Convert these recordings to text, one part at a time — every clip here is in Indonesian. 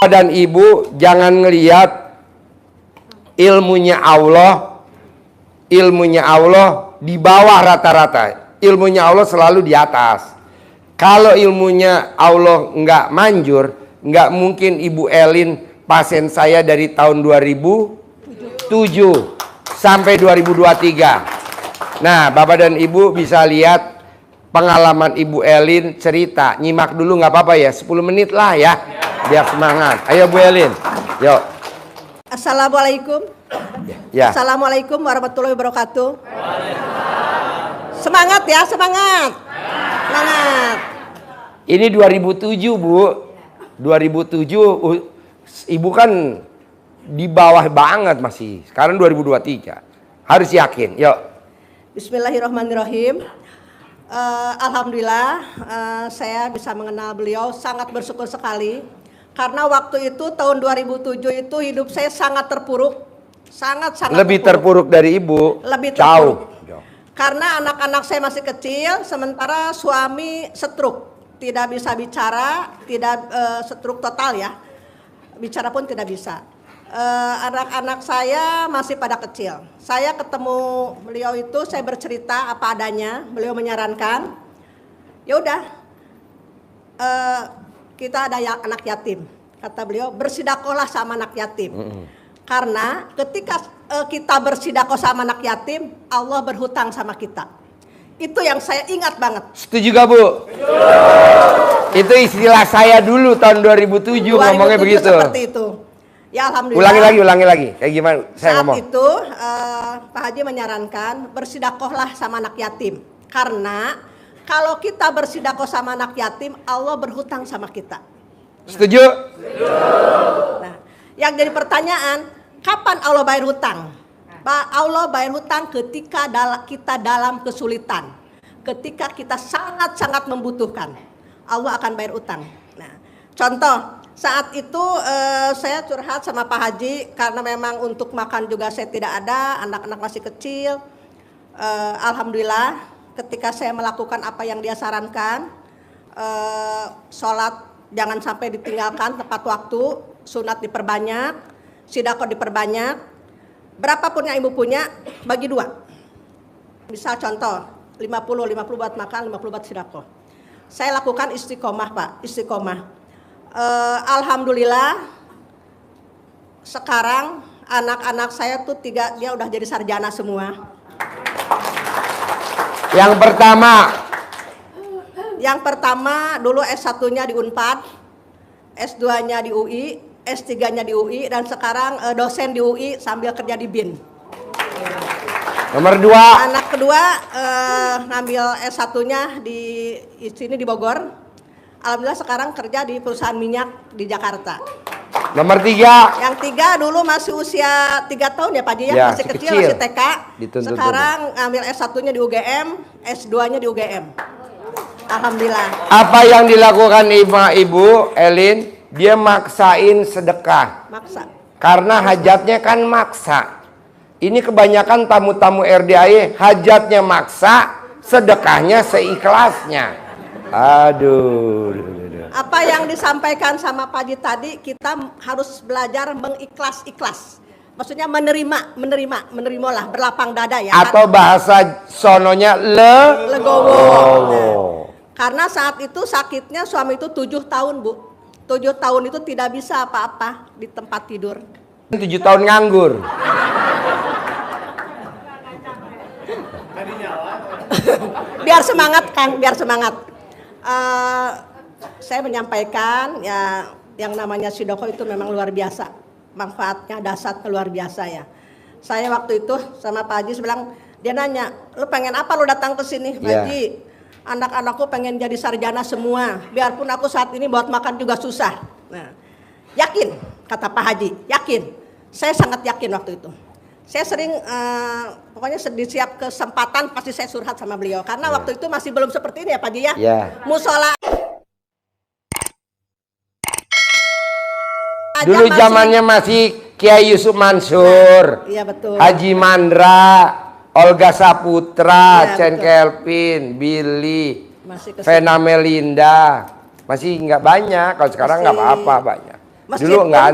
dan ibu jangan ngelihat ilmunya Allah di bawah rata-rata. Ilmunya Allah selalu di atas. Kalau ilmunya Allah nggak manjur, nggak mungkin Ibu Elin pasien saya dari tahun 2007 sampai 2023. Nah, Bapak dan Ibu bisa lihat pengalaman Ibu Elin cerita. Nyimak dulu nggak apa-apa ya, 10 menit lah ya, biar semangat. Ayo Bu Elin, yuk. Assalamualaikum. Ya. Assalamualaikum warahmatullahi wabarakatuh. Semangat ya, semangat. Semangat. Ini 2007 Bu, 2007 Ibu kan di bawah banget masih. Sekarang 2023, harus yakin. Yuk. Bismillahirrahmanirrahim. Alhamdulillah saya bisa mengenal beliau, sangat bersyukur sekali. Karena waktu itu tahun 2007 itu hidup saya sangat terpuruk, sangat lebih terpuruk dari Ibu. Lebih terpuruk. Jauh. Karena anak-anak saya masih kecil, sementara suami stroke, tidak bisa bicara, tidak stroke total ya, bicara pun tidak bisa. Anak-anak saya masih pada kecil. Saya ketemu beliau itu, saya bercerita apa adanya, beliau menyarankan, ya udah. Kita ada anak yatim, kata beliau, bersidakohlah sama anak yatim. Karena ketika kita bersidakoh sama anak yatim, Allah berhutang sama kita. Itu yang saya ingat banget. Setuju gak Bu? Itu istilah saya dulu tahun 2007 ngomongnya begitu. Seperti itu. Ya alhamdulillah. Ulangi lagi. Kayak gimana saya ngomong? Saat itu Pak Haji menyarankan bersidakohlah sama anak yatim. Karena kalau kita bersidakoh sama anak yatim, Allah berhutang sama kita. Setuju? Nah, yang jadi pertanyaan, kapan Allah bayar hutang? Allah bayar hutang ketika kita dalam kesulitan. Ketika kita sangat-sangat membutuhkan, Allah akan bayar hutang. Nah, contoh, saat itu saya curhat sama Pak Haji, karena memang untuk makan juga saya tidak ada, anak-anak masih kecil. Alhamdulillah, ketika saya melakukan apa yang dia sarankan, sholat jangan sampai ditinggalkan tepat waktu, sunat diperbanyak, sedekah diperbanyak, berapapun yang ibu punya bagi dua. Misal contoh 50 buat makan, 50 buat sedekah. Saya lakukan istiqomah Pak, istiqomah. Alhamdulillah sekarang anak-anak saya tuh dia udah jadi sarjana semua. Yang pertama dulu S1-nya di Unpad, S2-nya di UI, S3-nya di UI, dan sekarang dosen di UI sambil kerja di BIN. Nomor 2. Anak kedua ngambil S1-nya di sini di Bogor. Alhamdulillah sekarang kerja di perusahaan minyak di Jakarta. Nomor 3. Yang 3 dulu masih usia 3 tahun ya Pak Haji ya, masih kecil, masih TK. Sekarang ambil S1-nya di UGM, S2-nya di UGM. Alhamdulillah. Apa yang dilakukan Ibu Elin? Dia maksain sedekah. Maksa. Karena hajatnya kan maksa. Ini kebanyakan tamu-tamu RDAY hajatnya maksa, sedekahnya seikhlasnya. Aduh. Apa yang disampaikan sama Pak Haji tadi, kita harus belajar mengikhlas-ikhlas. Maksudnya menerimalah, berlapang dada ya. Atau bahasa sononya legowo. Nah, karena saat itu sakitnya suami itu 7 tahun Bu. 7 tahun itu tidak bisa apa-apa di tempat tidur. 7 tahun nganggur. Biar semangat Kang, biar semangat. Saya menyampaikan ya, yang namanya sedekah itu memang luar biasa, manfaatnya dahsyat luar biasa ya. Saya waktu itu sama Pak Haji bilang, dia nanya, lu pengen apa lu datang ke sini Pak Haji? Anak-anakku pengen jadi sarjana semua, biarpun aku saat ini buat makan juga susah. Nah, yakin kata Pak Haji, yakin. Saya sangat yakin waktu itu. Saya sering pokoknya setiap kesempatan pasti saya surhat sama beliau, karena waktu itu masih belum seperti ini ya Pak Haji ya. Musola. Dulu zamannya masih Kiai Yusuf Mansur, iya, betul. Haji Mandra, Olga Saputra, Chen Kelvin, Billy, Vena Melinda. Masih nggak banyak, kalau sekarang nggak apa-apa banyak. Dulu nggak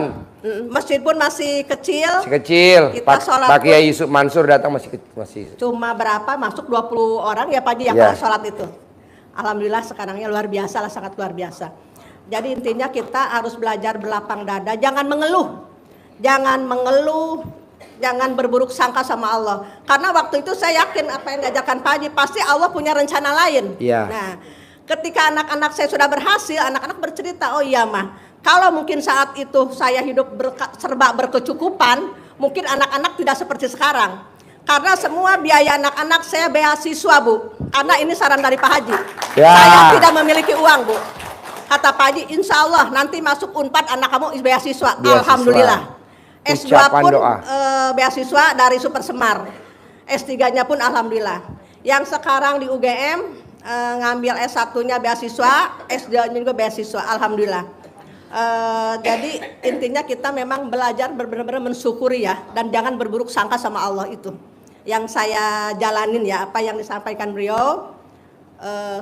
masjid pun masih kecil. kecil. Kita sholat Pak Kiai Yusuf Mansur datang masih. Cuma berapa? Masuk 20 orang ya Pak Haji yang Ya. sholat itu. Alhamdulillah sekarangnya luar biasa lah, sangat luar biasa. Jadi intinya kita harus belajar berlapang dada, jangan mengeluh. Jangan mengeluh, jangan berburuk sangka sama Allah. Karena waktu itu saya yakin apa yang diajarkan Pak Haji, pasti Allah punya rencana lain. Iya. Nah, ketika anak-anak saya sudah berhasil, anak-anak bercerita, oh iya mah, kalau mungkin saat itu saya hidup serba berkecukupan, mungkin anak-anak tidak seperti sekarang. Karena semua biaya anak-anak saya beasiswa Bu. Karena ini saran dari Pak Haji. Ya. Saya tidak memiliki uang Bu. Kata Pak Haji, insya Allah nanti masuk Unpad anak kamu beasiswa. Alhamdulillah. S2 Ucapan pun doa. beasiswa dari Super Semar. S3-nya pun alhamdulillah. Yang sekarang di UGM ngambil S1-nya beasiswa, S2-nya juga beasiswa. Alhamdulillah. Jadi intinya kita memang belajar benar-benar mensyukuri ya, dan jangan berburuk sangka sama Allah itu. Yang saya jalanin ya, apa yang disampaikan beliau,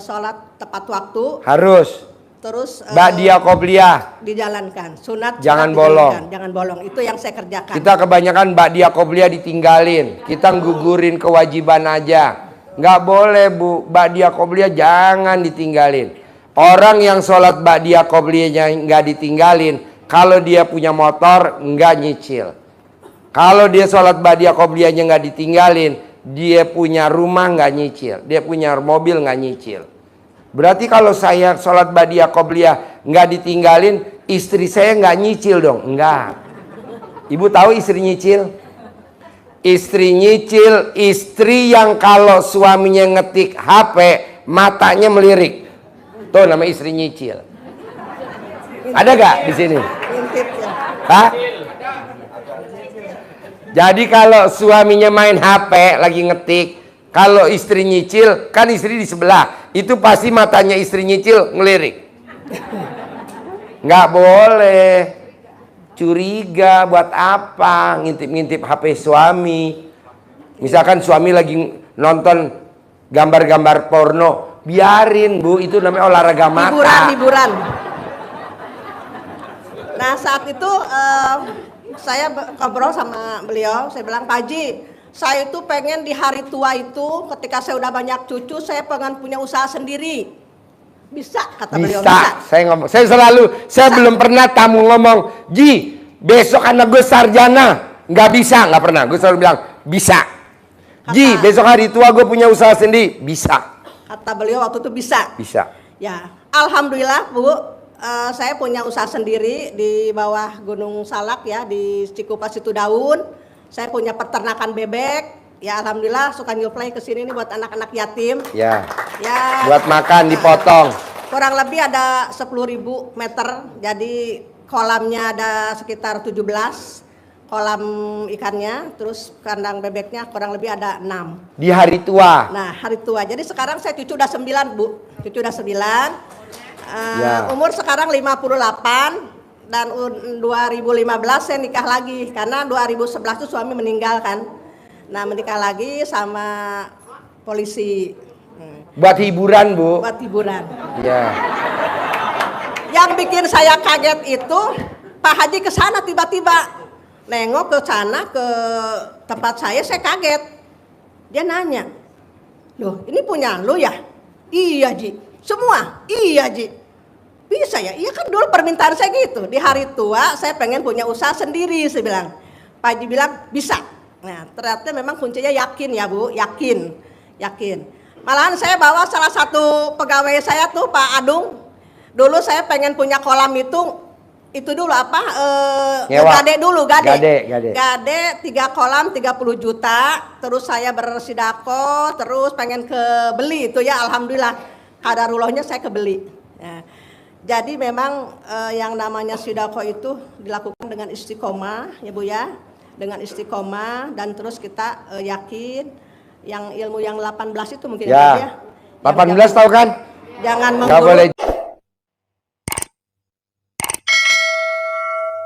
sholat tepat waktu. Harus. Terus Ba'diyah qobliyah. dijalankan. Sunat Jangan dijalankan. Jangan bolong. Itu yang saya kerjakan. Kita kebanyakan ba'diyah qobliyah ditinggalin. Kita gugurin kewajiban aja. Nggak boleh Bu, ba'diyah qobliyah jangan ditinggalin. Orang yang sholat ba'diyah qobliyahnya nggak ditinggalin, kalau dia punya motor nggak nyicil. Kalau dia sholat ba'diyah qobliyahnya nggak ditinggalin, dia punya rumah nggak nyicil, dia punya mobil nggak nyicil. Berarti kalau saya sholat ba'diyah qobliyah nggak ditinggalin, istri saya nggak nyicil dong? Enggak. Ibu tahu istri nyicil? Istri nyicil, istri yang kalau suaminya ngetik HP, matanya melirik. Tuh nama istri nyicil. Ada gak di sini? Intip ya. Hah? Jadi kalau suaminya main HP lagi ngetik, kalau istri nyicil, kan istri di sebelah, itu pasti matanya istri nyicil ngelirik. Nggak boleh. Curiga buat apa ngintip-ngintip HP suami. Misalkan suami lagi nonton gambar-gambar porno, biarin Bu, itu namanya olahraga mata. Hiburan. Nah saat itu saya ngobrol sama beliau, saya bilang Pak Haji, saya itu pengen di hari tua itu ketika saya udah banyak cucu, saya pengen punya usaha sendiri. Bisa, kata beliau. Bisa. Saya ngomong, saya belum pernah tamu ngomong, Ji, besok anak gue sarjana, nggak bisa, nggak pernah. Gue selalu bilang bisa. Ji, besok hari tua gue punya usaha sendiri, bisa. Kata beliau waktu itu bisa. Bisa. Ya, alhamdulillah Bu, saya punya usaha sendiri di bawah Gunung Salak ya, di Cikupa Situ Daun. Saya punya peternakan bebek. Ya alhamdulillah suka nyuplai ke sini nih buat anak-anak yatim. Ya. Ya. Buat makan dipotong. Kurang lebih ada 10.000 meter. Jadi kolamnya ada sekitar 17 kolam ikannya, terus kandang bebeknya kurang lebih ada 6. Di hari tua. Nah, hari tua. Jadi sekarang saya cucu udah 9, Bu. Cucu udah 9. Ya. Umur sekarang 58 dan 2015 saya nikah lagi karena 2011 itu suami meninggal kan. Nah, menikah lagi sama polisi. Buat hiburan Bu. Buat hiburan. Ya. Yang bikin saya kaget itu Pak Haji ke sana tiba-tiba nengok ke sana ke tempat saya kaget. Dia nanya, "Loh, ini punya lu ya?" "Iya, Ji." "Semua?" "Iya, Ji." "Bisa ya?" "Iya kan dulu permintaan saya gitu. Di hari tua saya pengen punya usaha sendiri," saya bilang. Pak Haji bilang, "Bisa." Nah, ternyata memang kuncinya yakin ya Bu, yakin. Malahan saya bawa salah satu pegawai saya tuh Pak Adung. Dulu saya pengen punya kolam itu dulu apa? Gade dulu, gade. Gade 3 kolam 30 juta. Terus saya bersidako, terus pengen kebeli itu ya alhamdulillah. Kadarullahnya saya kebeli. Ya. Jadi memang yang namanya sidako itu dilakukan dengan istiqomah ya Bu ya. Dengan istiqomah dan terus kita yakin yang ilmu yang 18 itu mungkin Ya. 18 tahu kan? Jangan Nggak boleh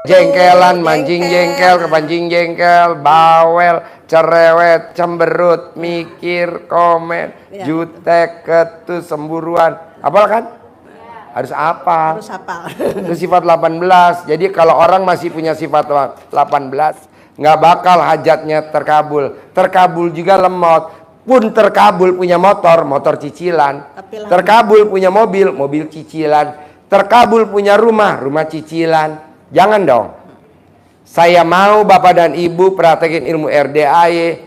jengkelan, mancing jengkel, kepancing jengkel, bawel, cerewet, cemberut, mikir, komen, jutek, ketus, semburuan. Apal kan? Harus apa? Harus hafal. Itu sifat 18. Jadi kalau orang masih punya sifat 18, nggak bakal hajatnya terkabul. Terkabul juga lemot. Pun terkabul punya motor, motor cicilan. Terkabul punya mobil, mobil cicilan. Terkabul punya rumah, rumah cicilan. Jangan dong. Saya mau Bapak dan Ibu praktekin ilmu RDAY,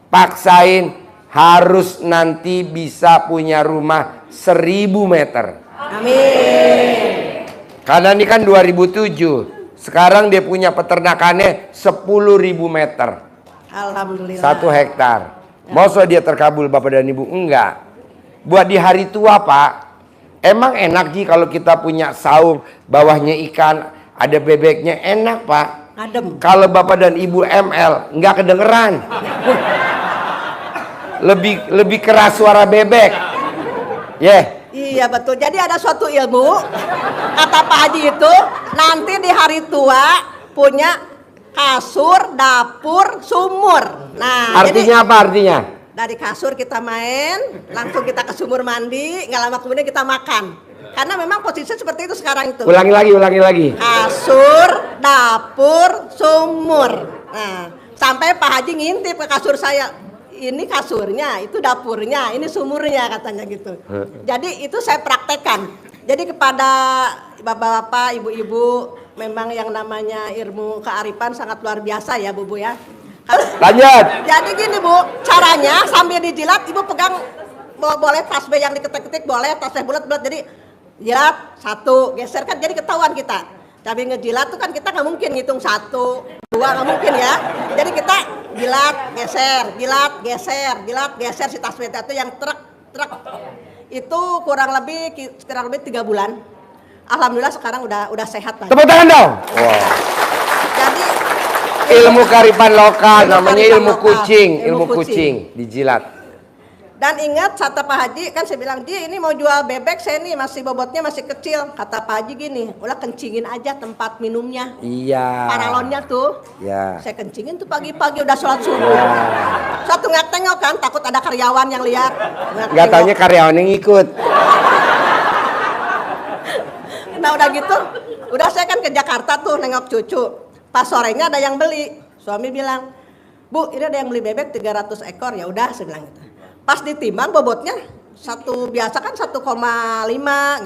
paksain harus nanti bisa punya rumah 1000 meter. Amin. Karena ini kan 2007. Sekarang dia punya peternakannya 10.000 meter. Alhamdulillah. 1 hektar. Masa dia terkabul Bapak dan Ibu? Enggak. Buat di hari tua Pak. Emang enak Ji kalau kita punya saung, bawahnya ikan, ada bebeknya, enak Pak. Adem. Kalau Bapak dan Ibu ML nggak kedengeran. Lebih keras suara bebek. Iya betul. Jadi ada suatu ilmu, kata Pak Haji itu, nanti di hari tua punya kasur, dapur, sumur. Nah, artinya apa artinya? Dari kasur kita main, langsung kita ke sumur mandi, nggak lama kemudian kita makan. Karena memang posisi seperti itu sekarang itu. Ulangi lagi. Kasur, dapur, sumur. Nah, sampai Pak Haji ngintip ke kasur saya. Ini kasurnya, itu dapurnya, ini sumurnya katanya gitu. Jadi itu saya praktekkan. Jadi kepada bapak-bapak, ibu-ibu, memang yang namanya ilmu kearifan sangat luar biasa ya Bu ya. Lanjut. Jadi gini Bu, caranya sambil dijilat Ibu pegang, boleh tasbih yang diketik-ketik, boleh tasbih bulat-bulat. Jadi jilat 1, geser kan jadi ketahuan kita. Tapi ngejilat tuh kan kita nggak mungkin ngitung 1, 2, nggak mungkin ya. Jadi kita jilat, geser si tasbih itu yang truk. Itu kurang lebih 3 bulan. Alhamdulillah sekarang udah sehat lah. Tepuk tangan dong. Wow. Jadi ilmu kearifan lokal namanya ilmu kucing dijilat. Dan ingat kata Pak Haji, kan saya bilang, Ji ini mau jual bebek, saya nih masih bobotnya masih kecil. Kata Pak Haji gini, udah kencingin aja tempat minumnya. Iya. Paralonnya tuh. Iya. Saya kencingin tuh pagi-pagi udah sholat subuh. Suatu nggak tengok kan, takut ada karyawan yang lihat. Nggak taunya karyawan yang ikut. Nah udah gitu, udah saya kan ke Jakarta tuh nengok cucu. Pas sorenya ada yang beli. Suami bilang, Bu ini ada yang beli bebek 300 ekor. Ya udah saya bilang gitu. Pas ditimbang bobotnya biasa kan 1,5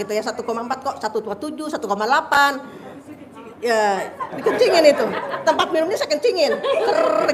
gitu ya, 1,4 kok 1,7, 1,8. Ya dikencingin itu. Tempat minumnya saya kencingin.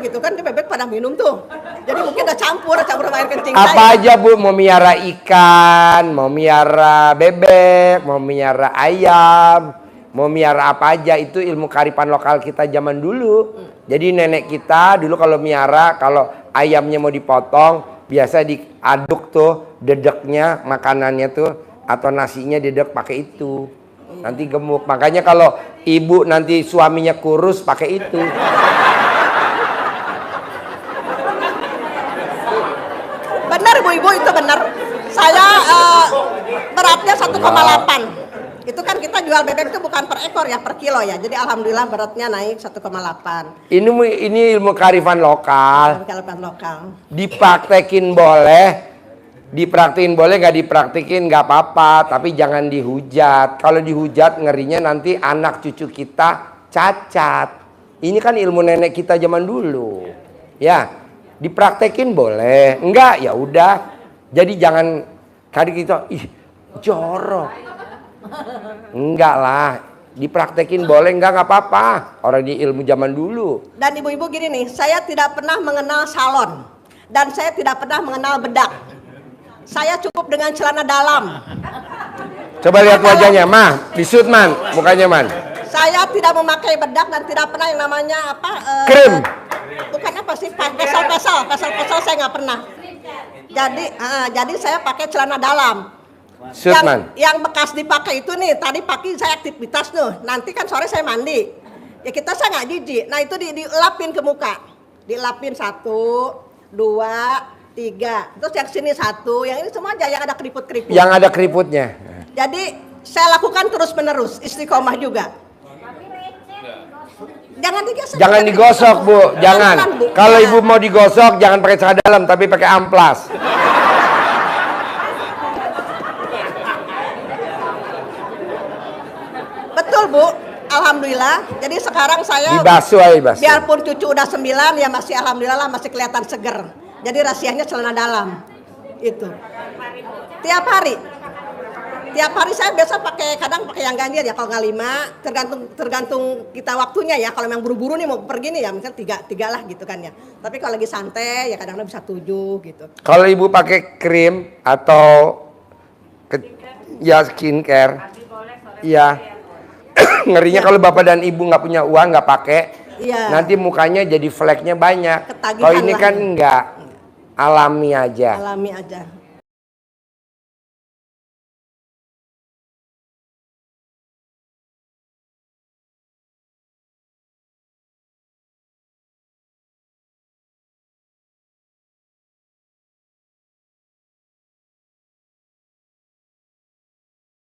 Gitu kan, dia bebek pada minum tuh. Jadi mungkin udah campur air kencing saya. Apa aja Bu, mau miara ikan, mau miara bebek, mau miara ayam, mau miara apa aja, itu ilmu kearifan lokal kita zaman dulu. Jadi nenek kita dulu kalau miara, kalau ayamnya mau dipotong, biasa diaduk tuh dedeknya, makanannya tuh atau nasinya dedek pakai itu. Nanti gemuk. Makanya kalau ibu nanti suaminya kurus pakai itu. Benar Bu Ibu, itu benar. Saya beratnya 1,8. Itu kan kita jual bebek itu bukan per ekor ya, per kilo ya. Jadi alhamdulillah beratnya naik 1,8. Ini ilmu kearifan lokal. Kearifan lokal. Dipraktekin boleh, nggak dipraktekin nggak apa-apa. Tapi jangan dihujat. Kalau dihujat ngerinya nanti anak cucu kita cacat. Ini kan ilmu nenek kita zaman dulu. Ya, dipraktekin boleh. Enggak, ya udah. Jadi jangan kali kita jorok. Enggak lah, dipraktekin boleh, enggak apa-apa. Orang di ilmu zaman dulu. Dan ibu-ibu gini nih, saya tidak pernah mengenal salon dan saya tidak pernah mengenal bedak. Saya cukup dengan celana dalam. Coba lihat wajahnya, Mah, disut man, mukanya man. Saya tidak memakai bedak dan tidak pernah yang namanya apa? Krim. Bukan apa sih? Pesal saya nggak pernah. Jadi saya pakai celana dalam. Yang bekas dipakai itu nih, tadi pagi saya aktivitas tuh, nanti kan sore saya mandi. Ya kita saya nggak jijik. Nah itu dielapin ke muka, dielapin 1, 2, 3. Terus yang sini 1, yang ini semua aja yang ada keriput-keriput. Yang ada keriputnya. Jadi saya lakukan terus-menerus, istiqomah juga. Jangan digesek. Jangan digosok Bu, jangan. Kalau ibu mau digosok jangan pakai celana dalam, tapi pakai amplas. Betul Bu, alhamdulillah. Jadi sekarang saya Dibasuh aja, basuh. biarpun cucu udah 9 ya masih alhamdulillah lah masih kelihatan seger. Jadi rahasianya celana dalam. Itu. Tiap hari. Tiap hari saya biasa kadang pakai yang ganjil ya, kalau nggak 5, tergantung kita waktunya ya. Kalau memang buru-buru nih mau pergi nih ya misalnya 3 lah gitu kan ya. Tapi kalau lagi santai ya kadang-kadang bisa 7 gitu. Kalau ibu pakai krim atau ya skincare, ya ngerinya kalau bapak dan ibu nggak punya uang nggak pakai, Iya. nanti mukanya jadi fleknya banyak. Ketagihan Kalau ini lah kan ya. enggak, alami aja. Alami aja.